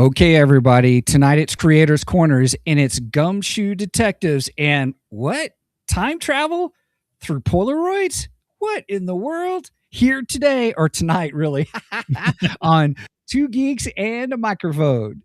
Okay, everybody. Tonight it's Creators Corners and it's Gumshoe Detectives. And what? Time travel through Polaroids? What in the world? Here today, or tonight, really, on Two Geeks and a Microphone.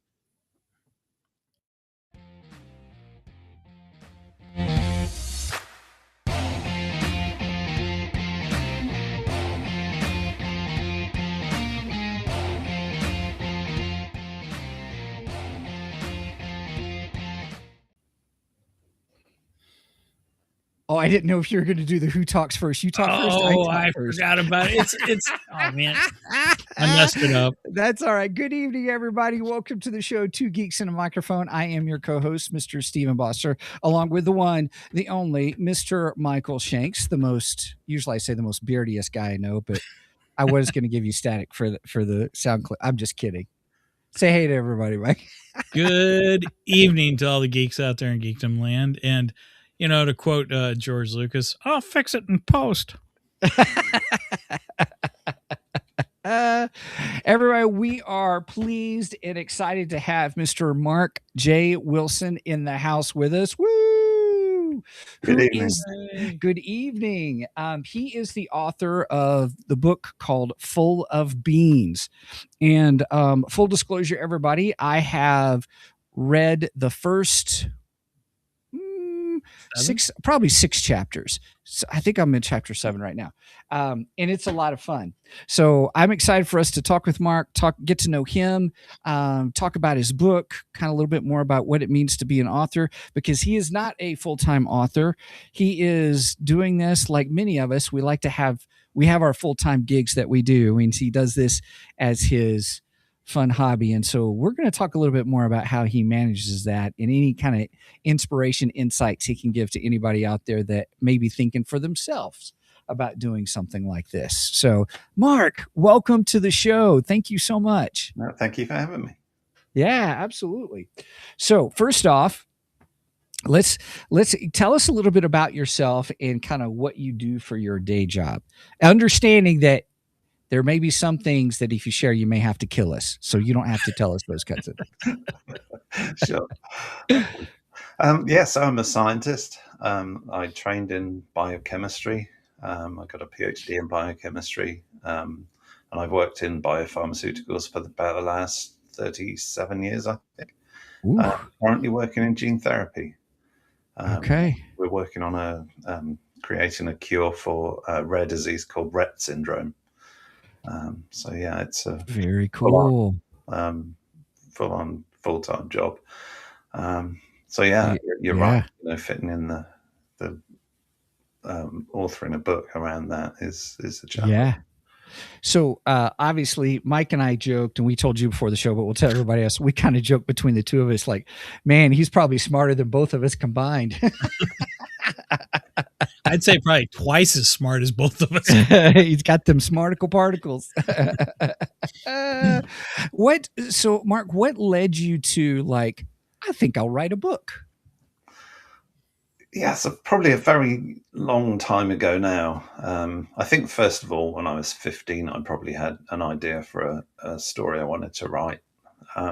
Oh, I didn't know if you were going to do the who talks first. You talk first. I forgot about it. It's oh man, I messed it up. That's all right. Good evening, everybody. Welcome to the show, Two Geeks and a Microphone. I am your co-host, Mr. Stephen Bosser, along with the one, the only, Mr. Michael Shanks, usually I say the most beardiest guy I know, but I was going to give you static for the sound clip. I'm just kidding. Say hey to everybody, Mike. Good evening to all the geeks out there in Geekdom land. And, you know, to quote George Lucas, I'll fix it in post. Everybody, we are pleased and excited to have Mr. Mark J. Wilson in the house with us. Woo! Good evening. Good evening. He is the author of the book called Full of Beans. And full disclosure, everybody, I have read the first probably six chapters. So I think I'm in chapter 7 right now. And it's a lot of fun. So I'm excited for us to talk with Mark, get to know him, talk about his book, kind of a little bit more about what it means to be an author, because he is not a full-time author. He is doing this like many of us. We have our full-time gigs that we do. I mean, he does this as his fun hobby. And so we're going to talk a little bit more about how he manages that and any kind of inspiration, insights he can give to anybody out there that may be thinking for themselves about doing something like this. So Mark, welcome to the show. Thank you so much. No, thank you for having me. Yeah, absolutely. So first off, let's tell us a little bit about yourself and kind of what you do for your day job, understanding that there may be some things that if you share, you may have to kill us. So you don't have to tell us those kinds of things. Sure. So I'm a scientist. I trained in biochemistry. I got a PhD in biochemistry. And I've worked in biopharmaceuticals for about the last 37 years, I think. Currently working in gene therapy. Okay. We're working on creating a cure for a rare disease called Rett syndrome. It's a very cool, full-time job. You're right. You know, fitting in the authoring a book around that is a challenge. Yeah. So obviously, Mike and I joked, and we told you before the show, but we'll tell everybody else. We kind of joked between the two of us, like, man, he's probably smarter than both of us combined. I'd say probably twice as smart as both of us. He's got them smarticle particles. So Mark, what led you to like, I think I'll write a book? Yeah, so probably a very long time ago now. I think first of all, when I was 15, I probably had an idea for a story I wanted to write. I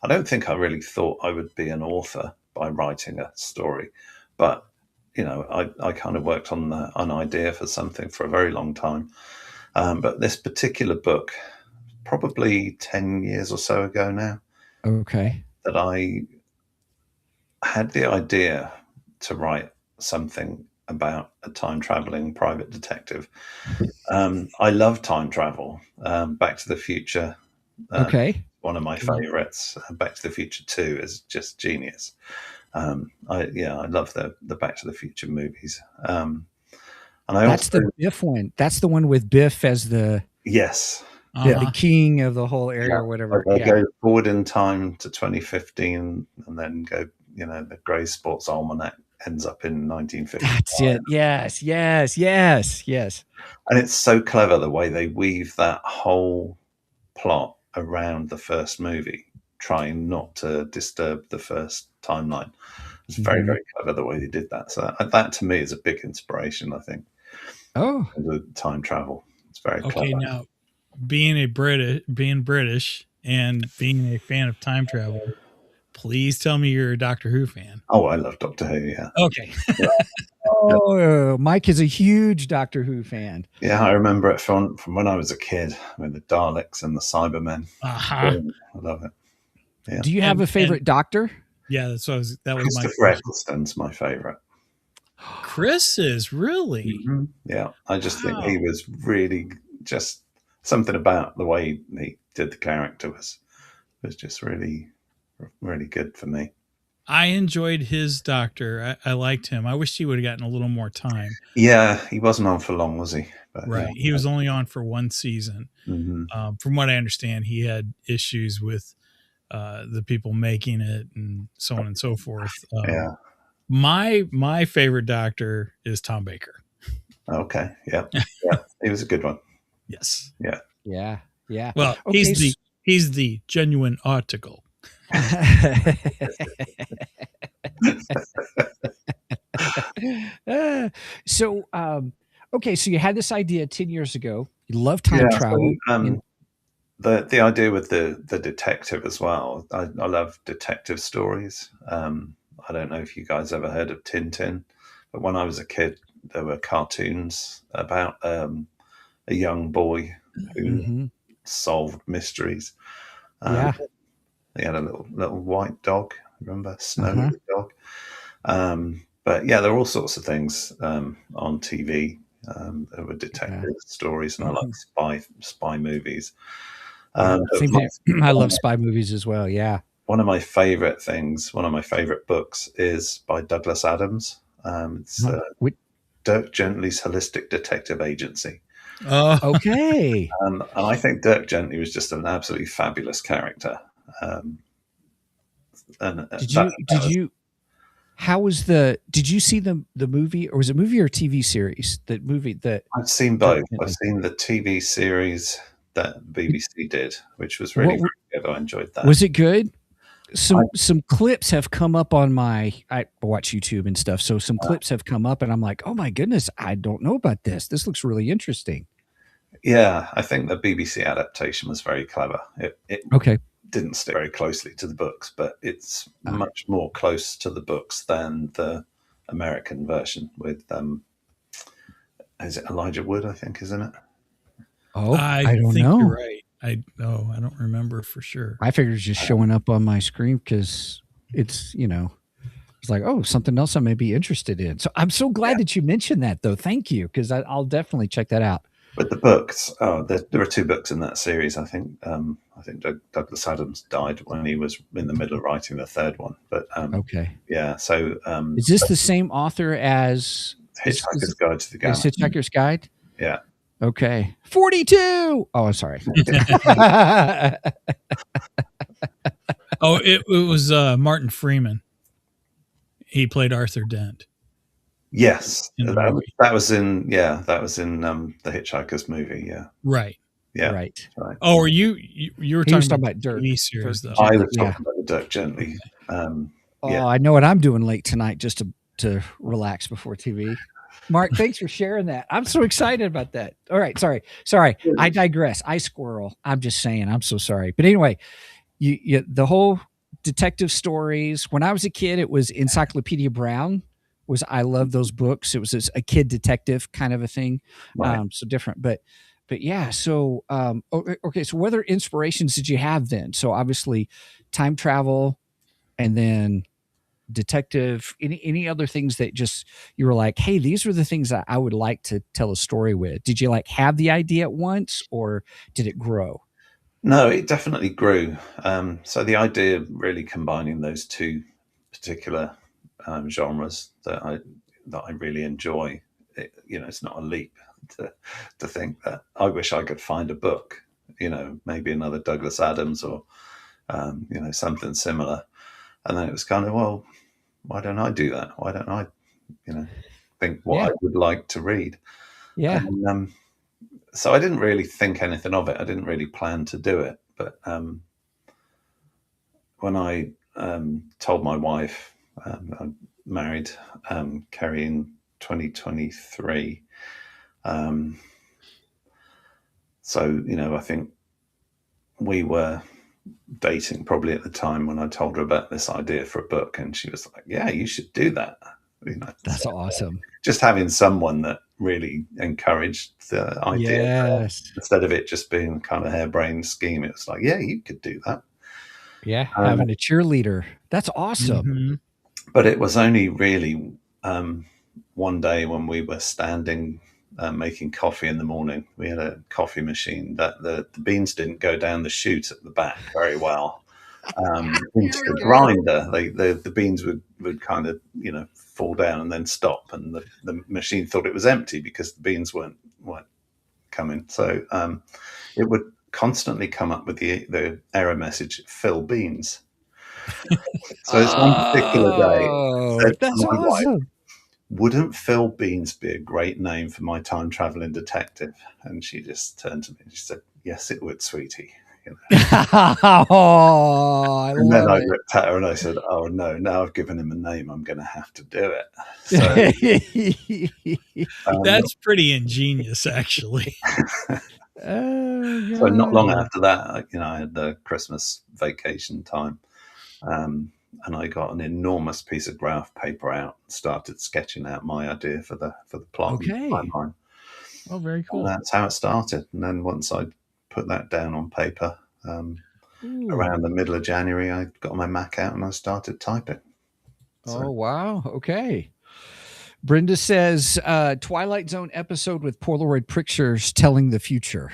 don't think I really thought I would be an author by writing a story, but you know, I kind of worked on an idea for something for a very long time. But this particular book, probably 10 years or so ago now, okay, that I had the idea to write something about a time-traveling private detective. I love time travel. Back to the Future, okay, one of my favorites. Back to the Future 2 is just genius. I love the Back to the Future movies. And that's the Biff one. That's the one with Biff as the the king of the whole area or whatever. They go forward in time to 2015 and then go, you know, the Grey Sports Almanac ends up in 1950. That's it. Yes. And it's so clever the way they weave that whole plot around the first movie, trying not to disturb the first timeline. It's very, very clever the way they did that. So that to me is a big inspiration, I think. Oh, the time travel. It's very clever. Now being British, and being a fan of time travel, please tell me you're a Doctor Who fan. Oh, I love Doctor Who. Yeah. Okay. Oh, Mike is a huge Doctor Who fan. Yeah, I remember it from when I was a kid with the Daleks and the Cybermen. Uh-huh. I love it. Yeah. Do you have a favorite Doctor? Yeah, that was my Christopher question. Eccleston's my favorite. Chris is really. Mm-hmm. Yeah, I just think he was really just something about the way he did the character was just really, really good for me. I enjoyed his Doctor. I liked him. I wish he would have gotten a little more time. Yeah, he wasn't on for long, was he? But, right. Yeah. He was only on for one season. Mm-hmm. From what I understand, he had issues with the people making it and so on and so forth. Yeah. My favorite Doctor is Tom Baker. Okay. Yeah. Yeah. He was a good one. Yes. Yeah. Yeah. Yeah. Well, okay, he's the genuine article. So okay, so you had this idea 10 years ago. You love time travel. So, the idea with the detective as well. I love detective stories. I don't know if you guys ever heard of Tintin, but when I was a kid, there were cartoons about a young boy who solved mysteries. Yeah. He had a little white dog. Remember Snow the dog? But yeah, there are all sorts of things on TV. There were detective stories, and I like spy movies. I love spy movies as well. Yeah. One of my favorite books is by Douglas Adams. It's Dirk Gently's Holistic Detective Agency. Oh, okay. And I think Dirk Gently was just an absolutely fabulous character. Did you see the movie, or was it a movie or TV series? That movie that I've seen both. I've seen the TV series that BBC did, which was really good. I enjoyed that. Was it good? Some clips have come up on I watch YouTube and stuff. So some clips have come up and I'm like, oh my goodness, I don't know about this. This looks really interesting. Yeah, I think the BBC adaptation was very clever. It didn't stick very closely to the books, but it's much more close to the books than the American version with is it Elijah Wood, I think, isn't it? Oh, I don't know. You're right. I don't remember for sure. I figured it's just showing up on my screen because it's, it's like, oh, something else I may be interested in. So I'm so glad that you mentioned that, though. Thank you, because I'll definitely check that out. But the books, there are two books in that series. I think Douglas Adams died when he was in the middle of writing the third one. But yeah. So is this the same author as Hitchhiker's Guide to the Galaxy? Hitchhiker's Guide? Yeah. Okay. 42. Oh, I'm sorry. It was Martin Freeman. He played Arthur Dent. Yes, that was in the Hitchhiker's movie. Yeah, right. Yeah, right. Oh, were you were talking about Dirk TV series though? I was talking about the Dirk Gently. I know what I'm doing late tonight just to relax before TV. Mark, thanks for sharing that. I'm so excited about that. All right, sorry. I digress. I squirrel. I'm just saying. I'm so sorry. But anyway, you the whole detective stories. When I was a kid, it was Encyclopedia Brown. I love those books. It was a kid detective kind of a thing. Right. So different, but yeah. So, okay. So what other inspirations did you have then? So obviously time travel and then detective, any other things that just, you were like, hey, these are the things that I would like to tell a story with. Did you have the idea at once or did it grow? No, it definitely grew. So the idea of really combining those two particular genres that I really enjoy. It's not a leap to think that I wish I could find a book, maybe another Douglas Adams or something similar. And then it was kind of, well, why don't I do that? Why don't I, think what I would like to read? Yeah. And, so I didn't really think anything of it. I didn't really plan to do it. But when I told my wife, I married Kerry in 2023. So, I think we were dating probably at the time when I told her about this idea for a book, and she was like, "Yeah, you should do that." That's So awesome. just having someone that really encouraged the idea Yes. instead of it just being kind of harebrained scheme. It was like, yeah, you could do that. Yeah, having a cheerleader. That's awesome. Mm-hmm. But it was only really one day when we were standing making coffee in the morning. We had a coffee machine that the beans didn't go down the chute at the back very well. Into the grinder, the beans would kind of fall down and then stop, and the machine thought it was empty because the beans weren't coming. So it would constantly come up with the error message, "Fill beans." So it's one particular day, I said to that's my wife, awesome. "Wouldn't Phil Beans be a great name for my time traveling detective?" And she just turned to me and she said, "Yes, it would, sweetie." Oh, I And then love I it. looked at her and I said, "Oh no, now I've given him a name, I'm going to have to do it." So That's pretty ingenious, actually. Oh, so not God. long after that, I had the Christmas vacation time, and I got an enormous piece of graph paper out and started sketching out my idea for the plot and Okay. timeline. Oh, very cool. And that's how it started. And then once I put that down on paper, around the middle of January, I got my Mac out and I started typing. So. Oh, wow. Okay. Brenda says, Twilight Zone episode with Polaroid pictures telling the future.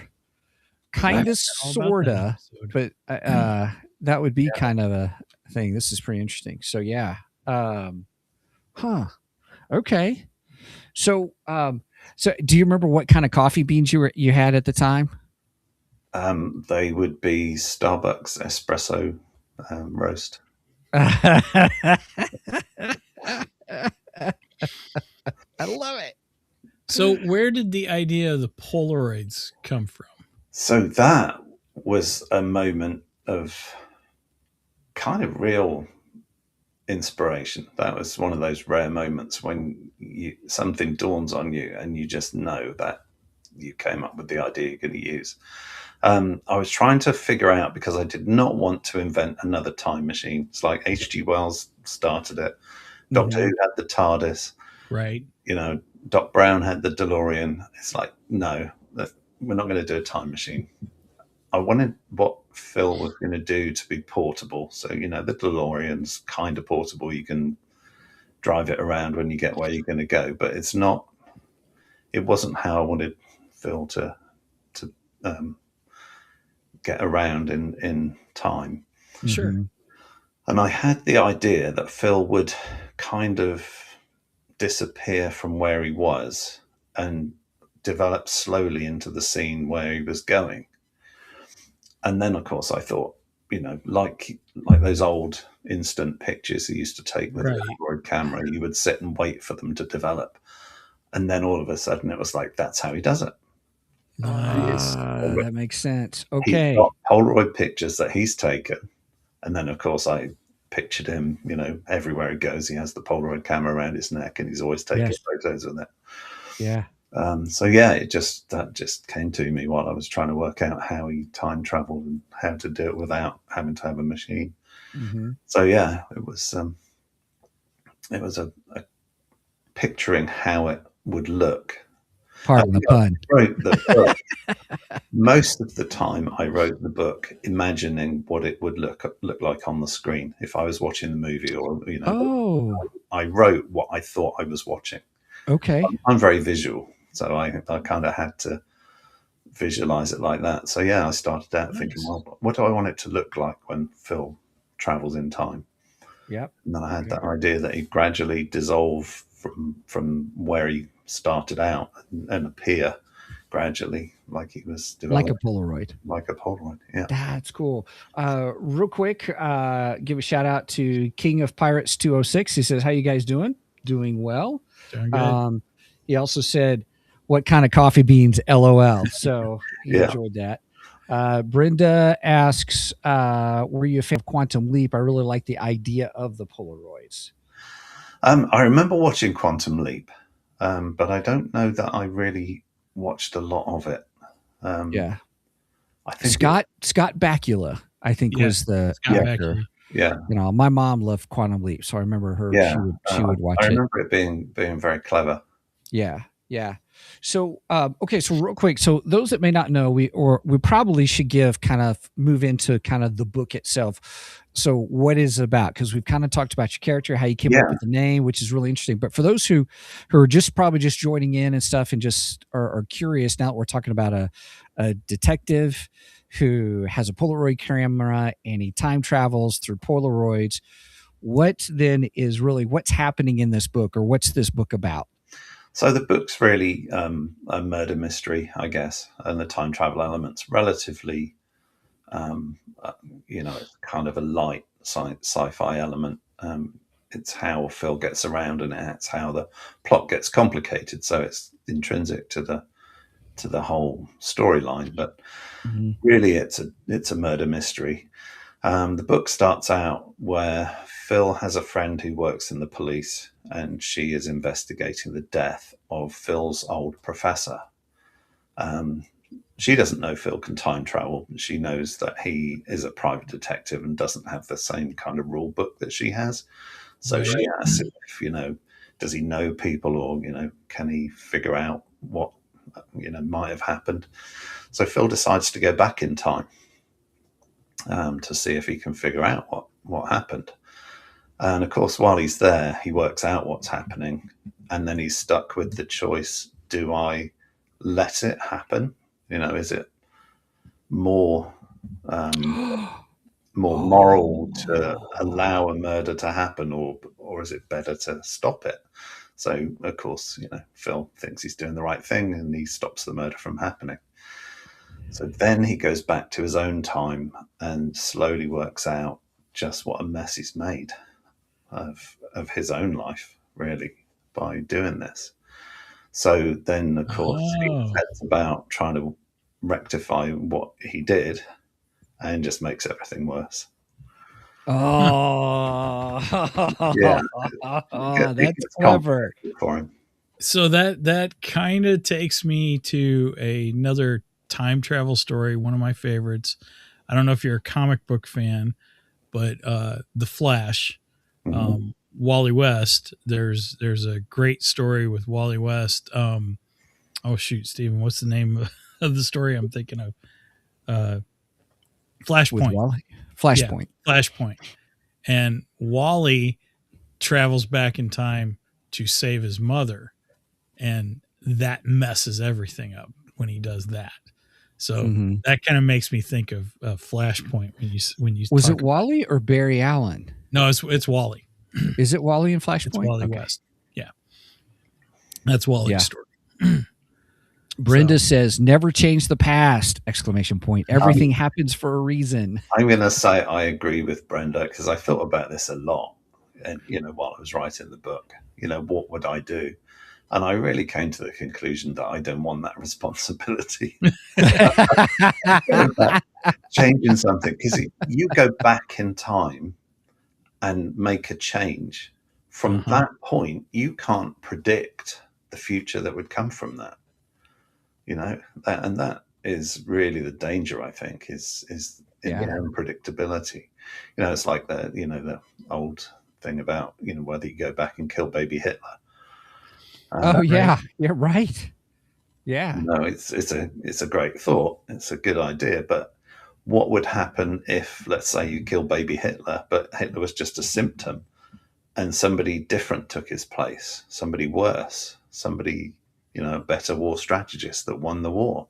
Kind of, sort of, but that would be kind of a thing. This is pretty interesting. So, yeah. Okay. So, so do you remember what kind of coffee beans you had at the time? They would be Starbucks espresso roast. I love it. So where did the idea of the Polaroids come from? So that was a moment of kind of real inspiration. That was one of those rare moments when something dawns on you and you just know that you came up with the idea you're going to use. I was trying to figure out, because I did not want to invent another time machine. It's like H.G. Wells started it. Doctor Who had the TARDIS. Right. Doc Brown had the DeLorean. It's like, no, we're not going to do a time machine. I wanted what Phil was going to do to be portable. So, the DeLorean's kind of portable. You can drive it around when you get where you're going to go, but it wasn't how I wanted Phil to get around in time. Sure. And I had the idea that Phil would kind of disappear from where he was and develop slowly into the scene where he was going. And then, of course, I thought, like those old instant pictures he used to take with a Polaroid camera, you would sit and wait for them to develop. And then all of a sudden it was like, that's how he does it. That makes sense. Okay. He's got Polaroid pictures that he's taken. And then, of course, I pictured him, everywhere he goes, he has the Polaroid camera around his neck and he's always taking photos with it. Yeah. So yeah, that just came to me while I was trying to work out how he time traveled and how to do it without having to have a machine. Mm-hmm. So yeah, it was a picturing how it would look. Pardon the pun. I wrote the book. Most of the time, I wrote the book imagining what it would look like on the screen if I was watching the movie, or I wrote what I thought I was watching. Okay, I'm very visual, so I kind of had to visualize it like that. So yeah, I started out thinking, well, what do I want it to look like when Phil travels in time? Yep. And then I had that idea that he'd gradually dissolve from where he started out and appear gradually, like he was developing. Like a Polaroid. Like a Polaroid, yeah. That's cool. Real quick, give a shout out to King of Pirates 206. He says, how you guys doing? Doing well. Doing good. He also said, what kind of coffee beans? LOL. So he enjoyed that. Brenda asks, were you a fan of Quantum Leap? I really like the idea of the Polaroids. I remember watching Quantum Leap, but I don't know that I really watched a lot of it. Yeah. I think Scott Bakula I think Yeah, was the Scott actor. Bakula. Yeah, You know, my mom loved Quantum Leap, so I remember her. yeah. She would I watch it. remember it being very clever. Yeah, yeah. So, okay, so real quick, so those that may not know, we probably should move into kind of the book itself. So, what is it about? Because we've kind of talked about your character, how you came up Yeah. with the name, which is really interesting. But for those who are just probably just joining in and stuff, and just are curious, now that we're talking about a detective who has a Polaroid camera and he time travels through Polaroids. What then is really what's happening in this book, or what's this book about? So the book's really a murder mystery, I guess, and the time travel element's relatively, it's kind of a light sci-fi element. It's how Phil gets around, and it's how the plot gets complicated. So it's intrinsic to the whole storyline, but really, it's a murder mystery. The book starts out where Phil has a friend who works in the police, and she is investigating the death of Phil's old professor. Um, she doesn't know Phil can time travel. She knows that he is a private detective and doesn't have the same kind of rule book that she has. So Right. she asks if, does he know people, or, can he figure out what, might have happened? So Phil decides to go back in time to see if he can figure out what happened. And of course, while he's there, he works out what's happening, and then he's stuck with the choice: do I let it happen? Is it more more moral to allow a murder to happen, or is it better to stop it? So, of course, Phil thinks he's doing the right thing, and he stops the murder from happening. So then he goes back to his own time and slowly works out just what a mess he's made of his own life, really, by doing this. So then, of course, he sets about trying to rectify what he did, and just makes everything worse. Oh, Yeah, it that's gets clever. complicated for him. So that kind of takes me to another time travel story, one of my favorites. I don't know if you're a comic book fan, but The Flash, Wally West. There's a great story with Wally West. Oh shoot, Steven, what's the name of the story I'm thinking of? With Flashpoint. Wally? Yeah, Flashpoint. Flashpoint. And Wally travels back in time to save his mother, and that messes everything up when he does that. So that kind of makes me think of Flashpoint when you Was talk it Wally or Barry Allen? No, it's Wally. Is it Wally in Flashpoint? It's Wally West. Yeah, that's Wally's story. Brenda says, "Never change the past!" Exclamation point. Everything happens for a reason. I'm going to say I agree with Brenda, because I thought about this a lot, and while I was writing the book, what would I do? And I really came to the conclusion that I don't want that responsibility. Changing something, because you go back in time and make a change. From that point, you can't predict the future that would come from that. That is really the danger, I think, is in the unpredictability. It's like the old thing about whether you go back and kill baby Hitler. Oh yeah, yeah, right. Yeah. It's a great thought. It's a good idea, but what would happen if, let's say, you kill baby Hitler, but Hitler was just a symptom, and somebody different took his place, somebody worse, somebody, a better war strategist that won the war.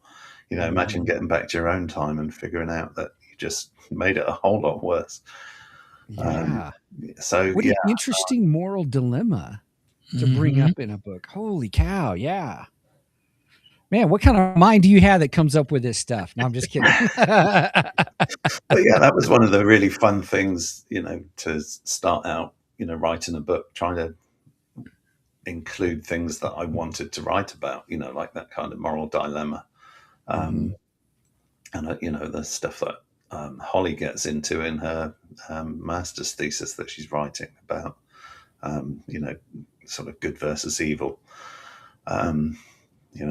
Imagine getting back to your own time and figuring out that you just made it a whole lot worse. Yeah. So what an interesting moral dilemma to bring up in a book. Holy cow. Yeah. Man, what kind of mind do you have that comes up with this stuff? No, I'm just kidding. But yeah, that was one of the really fun things, to start out, writing a book, trying to include things that I wanted to write about, like that kind of moral dilemma. And, the stuff that Holly gets into in her master's thesis that she's writing about, sort of good versus evil.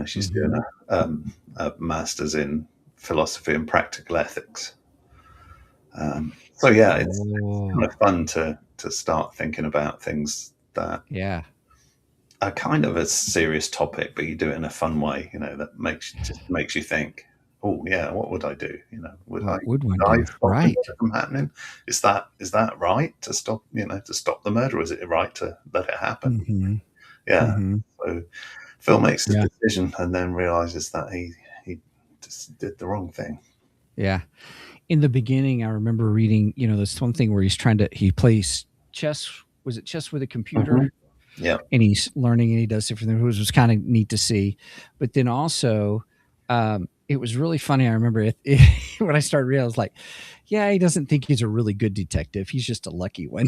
She's doing a master's in philosophy and practical ethics. So yeah, it's Oh, kind of fun to start thinking about things that yeah. are kind of a serious topic, but you do it in a fun way, that makes you think. Oh yeah, what would I do? Would I What would one would I do? stop the Right. murder from happening? Is that right to stop? To stop the murder, or is it right to let it happen? Mm-hmm. Yeah. Mm-hmm. So Phil makes the Yeah. decision and then realizes that he just did the wrong thing. Yeah. In the beginning, I remember reading, this one thing where he plays chess. Was it chess with a computer? Mhm. Yeah. And he's learning and he does different things, which was kind of neat to see. But then also, it was really funny. I remember when I started reading, I was like, yeah, he doesn't think he's a really good detective. He's just a lucky one,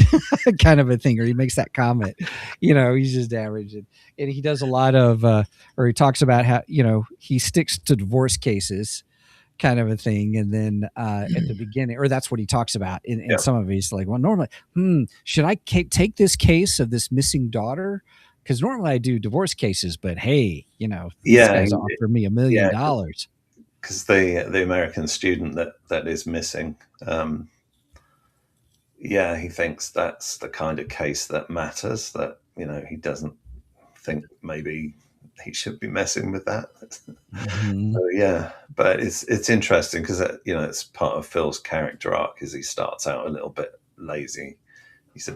kind of a thing. Or he makes that comment, he's just average. And he does a lot of, or he talks about how, he sticks to divorce cases, kind of a thing. And then at the beginning, or that's what he talks about in Yeah. some of it. He's like, well, normally, should I take this case of this missing daughter? Because normally I do divorce cases, but hey, this Yeah. guy's offered me $1 million. Because the American student that is missing, he thinks that's the kind of case that matters. That he doesn't think maybe he should be messing with that. Mm-hmm. So yeah, but it's interesting because it's part of Phil's character arc. Is he starts out a little bit lazy. He's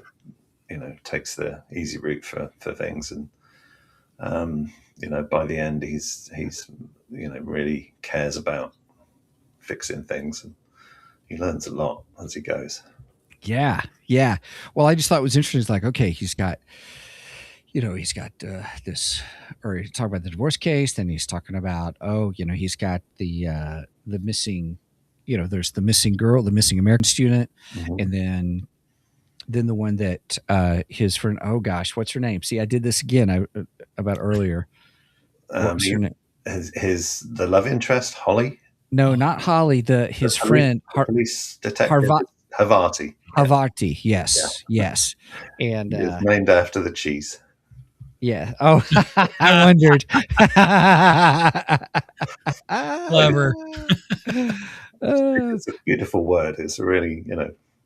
takes the easy route for things, and by the end he's really cares about fixing things, and he learns a lot as he goes. Yeah. Yeah. Well, I just thought it was interesting. It's like, okay, he's got this, or he's talking about the divorce case. Then he's talking about, he's got the missing, there's the missing girl, the missing American student. Mhm. And then the one that his friend, oh gosh, what's her name? See, I did this again about earlier. What was her name? The love interest, Holly. No, not Holly. His friend, police detective, Havarti. Havarti. Yes, yes, and It's named after the cheese. yeah. Oh, I wondered. Clever. It's a beautiful word. It's a really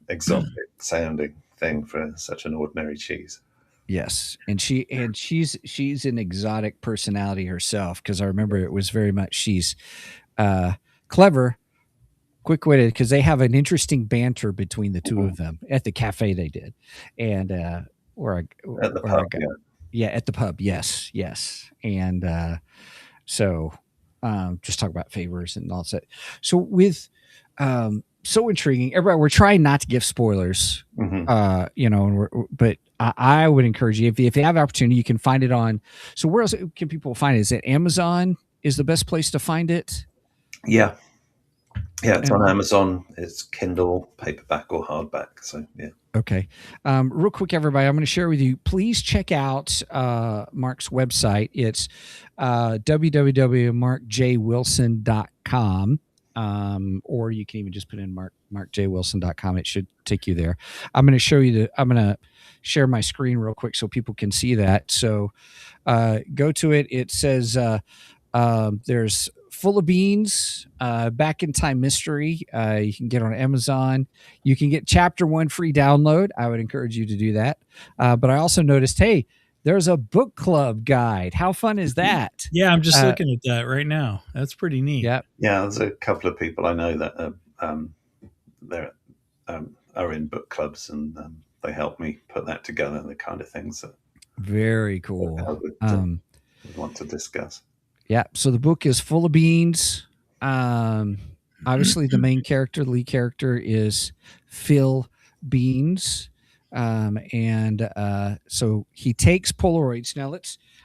exotic sounding thing for such an ordinary cheese. Yes, and she's an exotic personality herself, because I remember it was very much she's clever, quick-witted, because they have an interesting banter between the two of them at the cafe they did, and at the pub, at the pub, yes, and so just talk about favors and all that. So with so intriguing, everybody, we're trying not to give spoilers, but I would encourage you, if you have the opportunity, you can find it on. So where else can people find it? Is it Amazon is the best place to find it? Yeah, it's on Amazon. It's Kindle, paperback or hardback. So yeah. Okay. Real quick, everybody, I'm going to share with you. Please check out Mark's website. It's www.markjwilson.com. Or you can even just put in markjwilson.com. It should take you there. I'm going to show you I'm going to share my screen real quick so people can see that. So go to it. It says there's Full of Beans, Back in Time Mystery. You can get on Amazon. You can get chapter 1 free download. I would encourage you to do that. But I also noticed, hey, there's a book club guide. How fun is that? Yeah, I'm just looking at that right now. That's pretty neat. Yep. Yeah, there's a couple of people I know that are in book clubs, and they help me put that together. The kind of things that very cool. I would want to discuss. Yeah. So the book is Full of Beans. Obviously, the main character, the lead character, is Phil Beans. So he takes Polaroids. Now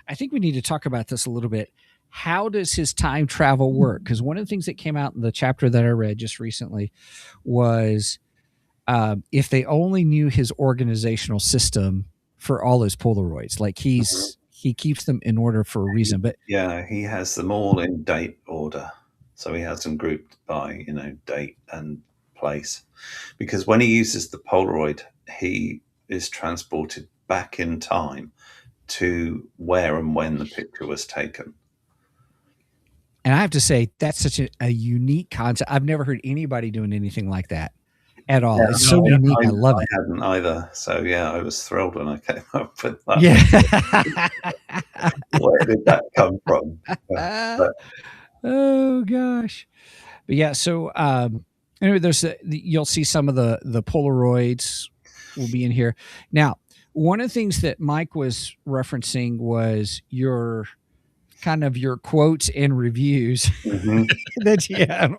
I think we need to talk about this a little bit. How does his time travel work? Because one of the things that came out in the chapter that I read just recently was if they only knew his organizational system for all his Polaroids, like he keeps them in order for a reason. But yeah, he has them all in date order. So he has them grouped by, date and place. Because when he uses the Polaroid, he is transported back in time to where and when the picture was taken. And I have to say, that's such a unique concept. I've never heard anybody doing anything like that. at all. Yeah, It's so no, unique. I love I it. hadn't either. So yeah, I was thrilled when I came up with that. Yeah. Where did that come from? But Oh gosh. But yeah, so anyway, you'll see some of the Polaroids will be in here. Now, one of the things that Mike was referencing was your kind of your quotes and reviews mhm. that you had.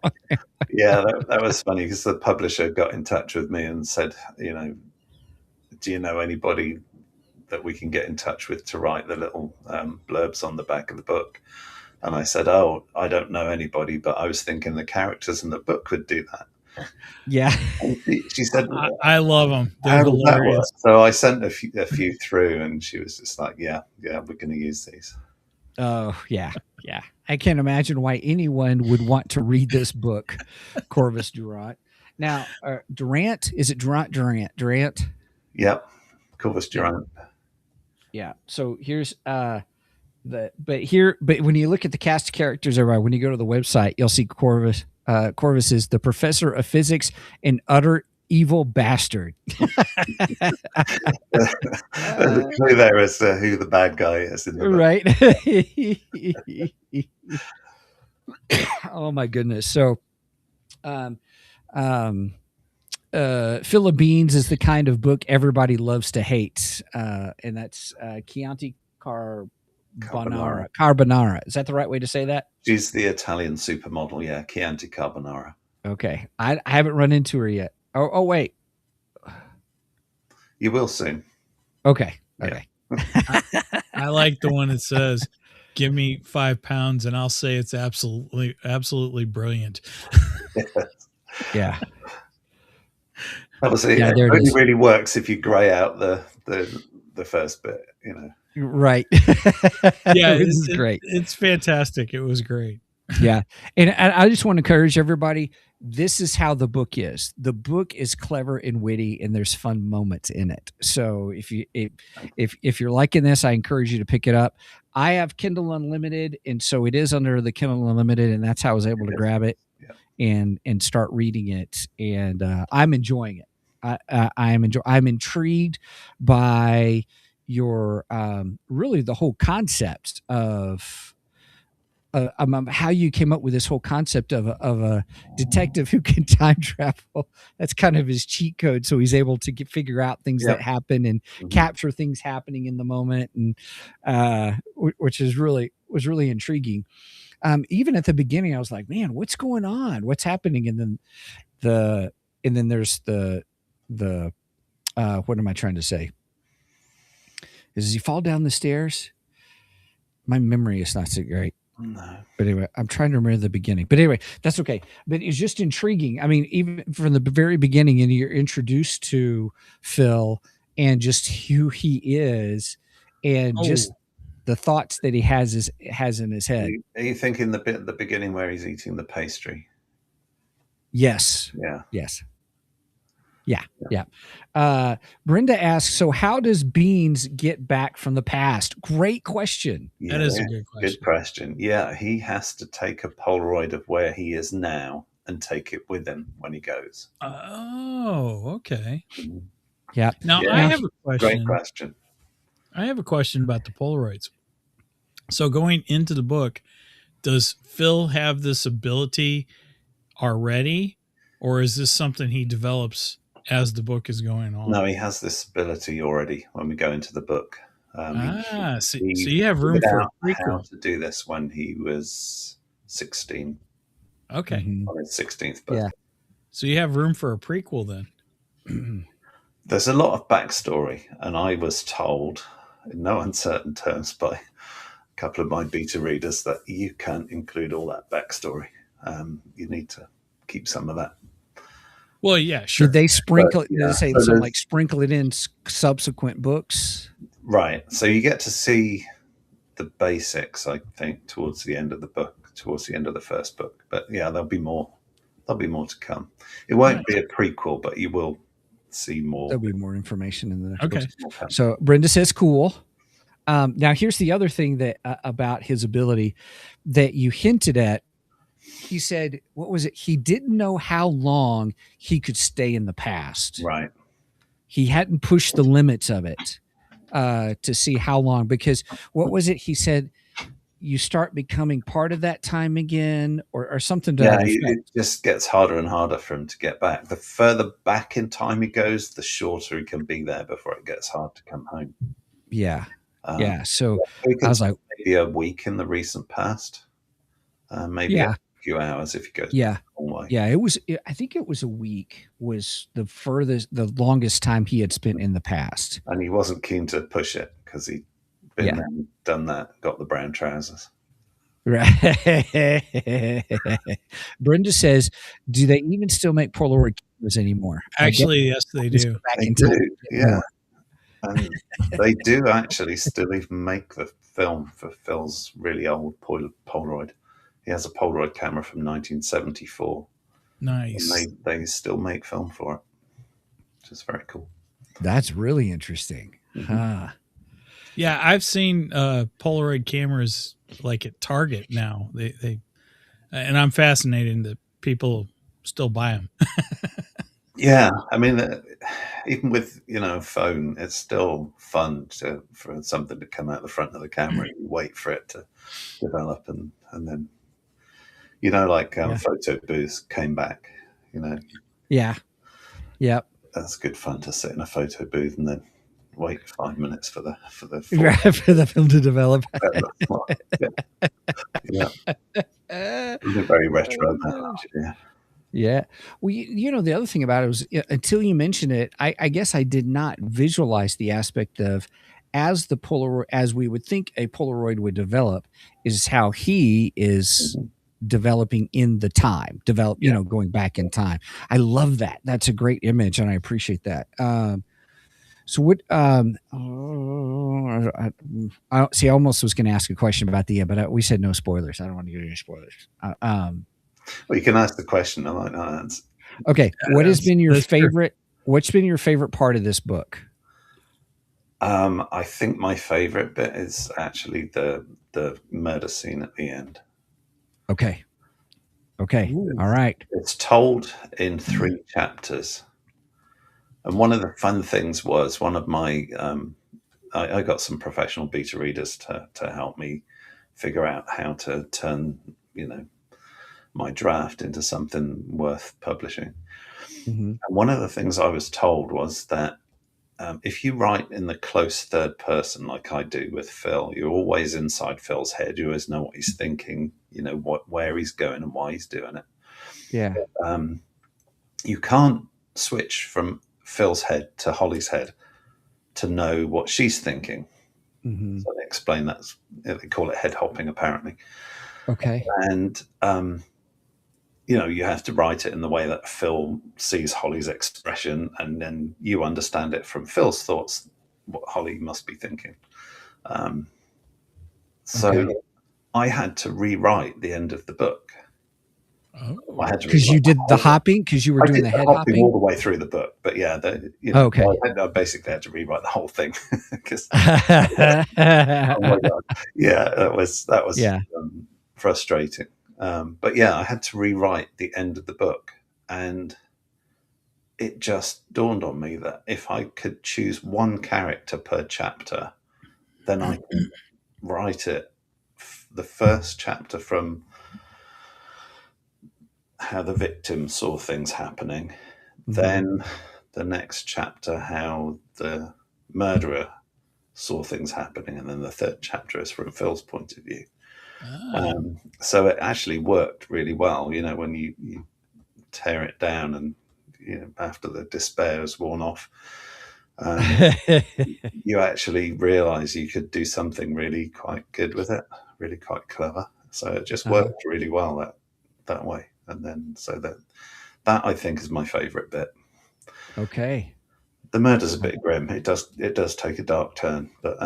Yeah, that was funny because the publisher got in touch with me and said, do you know anybody that we can get in touch with to write the little blurbs on the back of the book? And I said, oh, I don't know anybody, but I was thinking the characters in the book would do that. Yeah. And she said, I love them. They're how does that work? hilarious. So I sent a few through, and she was just like, yeah, we're going to use these. Oh, yeah. Yeah. I can't imagine why anyone would want to read this book, Corvus Durant. Now, Durant, is it Durant? Yep, Corvus Durant. Yeah. So here's but when you look at the cast of characters, everybody, when you go to the website, you'll see Corvus. Corvus is the professor of physics, an utter evil bastard. There's a clue there as to who the bad guy is in the book. Right. Oh my goodness. So Philippines is the kind of book everybody loves to hate. And that's Chianti Carbonara. Is that the right way to say that? She's the Italian supermodel, yeah, Chianti Carbonara. Okay. I haven't run into her yet. Oh wait. You will soon. Okay. Yeah. I like the one that says, "Give me £5 and I'll say it's absolutely brilliant." Yeah. Obviously, Yeah, it there it only is. really works if you grey out the first bit, Right. Yeah, This is great. It's fantastic. It was great. Yeah. And I just want to encourage everybody. This is how the book is. The book is clever and witty, and there's fun moments in it. So if you're liking this, I encourage you to pick it up. I have Kindle Unlimited, and so it is under the Kindle Unlimited, and that's how I was able to grab it and start reading it. And I'm enjoying it. I'm intrigued by your really the whole concept of how you came up with this whole concept of a detective who can time travel. That's kind of his cheat code, so he's able to figure out things that happen and capture things happening in the moment, and which was really intriguing. Even at the beginning, I was like, "Man, what's going on? What's happening?" And then there's the what am I trying to say? Does he fall down the stairs? My memory is not so great. No. But anyway, I'm trying to remember the beginning. But anyway, that's okay. But it's just intriguing. I mean, even from the very beginning, and you're introduced to Phil and just who he is, and just the thoughts that he has in his head. Are you thinking the bit at the beginning where he's eating the pastry? Yes. Yeah. Yes. Yeah. Brenda asks, so how does Beans get back from the past? Great question. Yeah, That is a good question. Good question. Yeah, he has to take a Polaroid of where he is now and take it with him when he goes. Oh, okay. Yeah. Now I have a question. Great question. I have a question about the Polaroids. So going into the book, does Phil have this ability already, or is this something he develops as the book is going on? No, he has this ability already when we go into the book. So you have room for a prequel. How to do this when he was 16. Okay. On his 16th birthday. Yeah. So you have room for a prequel then. There's a lot of backstory, and I was told in no uncertain terms by a couple of my beta readers that you can't include all that backstory. You need to keep some of that. Well, yeah, sure. Did they sprinkle? But, yeah, did they say so something like sprinkle it in subsequent books? Right. So you get to see the basics, I think, towards the end of the book, towards the end of the first book. But yeah, there'll be more. There'll be more to come. It won't be a prequel, but you will see more. There'll be more information in the next Okay. book. So Brenda says, cool. Now here's the other thing that about his ability that you hinted at he said, what was it? He didn't know how long he could stay in the past. Right. He hadn't pushed the limits of it to see how long, because what was it? He said, you start becoming part of that time again, or something to Yeah, that it effect. just gets harder and harder for him to get back. The further back in time he goes, the shorter he can be there before it gets hard to come home. Yeah. Yeah. So we I was like, maybe a week in the recent past, maybe yeah, a few hours if he goes yeah. back a long way. Yeah, I think it was a week was the longest time he had spent in the past. And he wasn't keen to push it because he'd been there and done that, got the brown trousers. Right. Brenda says, do they even still make Polaroid cameras anymore? Actually, yes, they do. They do, yeah. And they do actually still even make the film for Phil's really old Polaroid. He has a Polaroid camera from 1974. Nice. And they still make film for it, which is very cool. That's really interesting. Mm-hmm. Huh. Yeah, I've seen Polaroid cameras like at Target now. They and I'm fascinated that people still buy them. Yeah, I mean, even with a phone, it's still fun for something to come out the front of the camera. You wait for it to develop, and then photo booths came back. Yeah. Yep. That's good fun to sit in a photo booth and then wait 5 minutes for the for the film to develop. Yeah. Very retro. Yeah. Well, the other thing about it was, until you mentioned it, I guess I did not visualize the aspect of as we would think a Polaroid would develop, is how he is developing in the time, going back in time. I love that. That's a great image, and I appreciate that. So what? I almost was going to ask a question about the end, but we said no spoilers. I don't want to get any spoilers. Well, you can ask the question. I might not answer. Okay, what's been your favorite part of this book? I think my favorite bit is actually the murder scene at the end. Okay. Ooh. All right. It's told in 3 chapters. And one of the fun things was one of my, I got some professional beta readers to help me figure out how to turn, my draft into something worth publishing. Mm-hmm. And one of the things I was told was that if you write in the close third person, like I do with Phil, you're always inside Phil's head. You always know what he's thinking, where he's going and why he's doing it. Yeah. You can't switch from Phil's head to Holly's head to know what she's thinking. Mm-hmm. So they explain they call it head hopping, apparently. Okay. And, you have to write it in the way that Phil sees Holly's expression, and then you understand it from Phil's thoughts, what Holly must be thinking. So I had to rewrite the end of the book. Because you did the hopping, because you were doing the head hopping all the way through the book. But yeah, okay. I basically had to rewrite the whole thing because oh my God. Yeah, that was frustrating. But yeah, I had to rewrite the end of the book, and it just dawned on me that if I could choose one character per chapter, then I could write it. The first chapter from how the victim saw things happening, mm-hmm. Then the next chapter how the murderer saw things happening, and then the third chapter is from Phil's point of view. So it actually worked really well, when you tear it down and after the despair is worn off, you actually realize you could do something really quite good with it, really quite clever. So it just worked really well that way. And then so that I think is my favorite bit. Okay. The murder's a bit grim. It does take a dark turn, but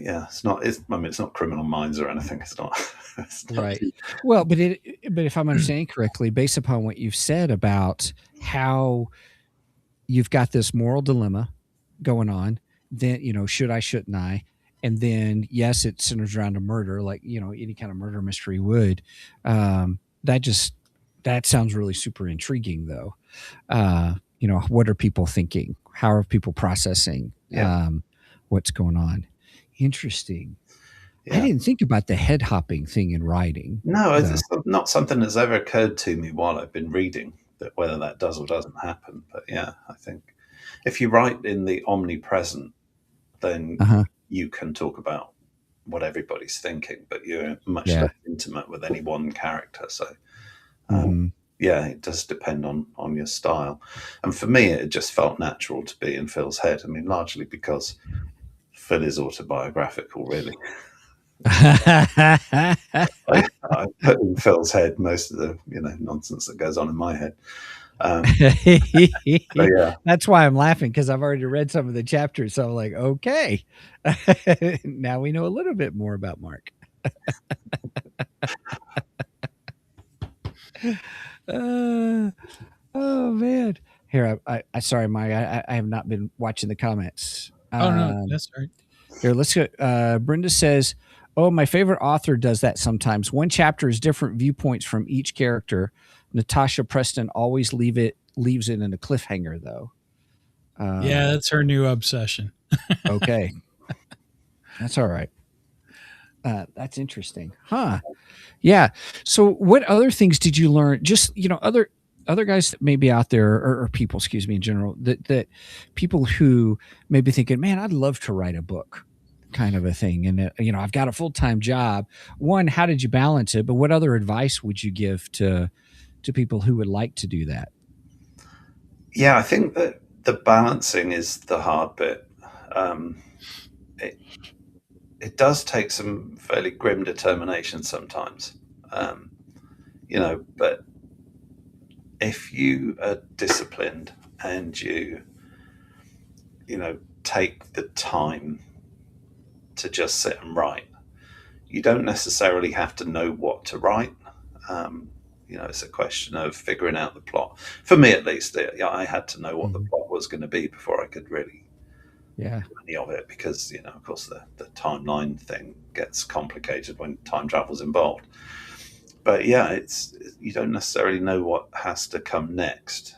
yeah, it's not Criminal Minds or anything. It's not right. Well, but if I'm understanding correctly, based upon what you've said about how you've got this moral dilemma going on, then should I, shouldn't I? and then yes, it centers around a murder, like any kind of murder mystery would. That sounds really super intriguing, though. What are people thinking? How are people processing? What's going on? Interesting. I didn't think about the head hopping thing in writing. No, it's not something that's ever occurred to me while I've been reading, that whether that does or doesn't happen. But yeah, I think if you write in the omnipresent, then you can talk about what everybody's thinking, but you're much less intimate with any one character. So yeah, it does depend on your style. And for me, it just felt natural to be in Phil's head. I mean, largely because Phil is autobiographical, really. I put in Phil's head most of the nonsense that goes on in my head. Yeah, that's why I'm laughing, because I've already read some of the chapters, so I'm like, okay, now we know a little bit more about Mark. Oh man, here I sorry, Mike, I have not been watching the comments. No, that's right. Here, let's go. Brenda says, "Oh, my favorite author does that sometimes. One chapter is different viewpoints from each character. Natasha Preston always leaves it in a cliffhanger, though." Yeah, that's her new obsession. Okay, that's all right. That's interesting, huh? Yeah. So, what other things did you learn? Just other guys that may be out there, or people, excuse me, in general, that people who may be thinking, man, I'd love to write a book, kind of a thing. And, I've got a full-time job. One, how did you balance it? But what other advice would you give to people who would like to do that? Yeah, I think that the balancing is the hard bit. It does take some fairly grim determination sometimes, but if you are disciplined and you take the time to just sit and write, you don't necessarily have to know what to write. It's a question of figuring out the plot. For me, at least, I had to know what the plot was going to be before I could really do any of it, because of course the timeline thing gets complicated when time travel's involved. But yeah, you don't necessarily know what has to come next,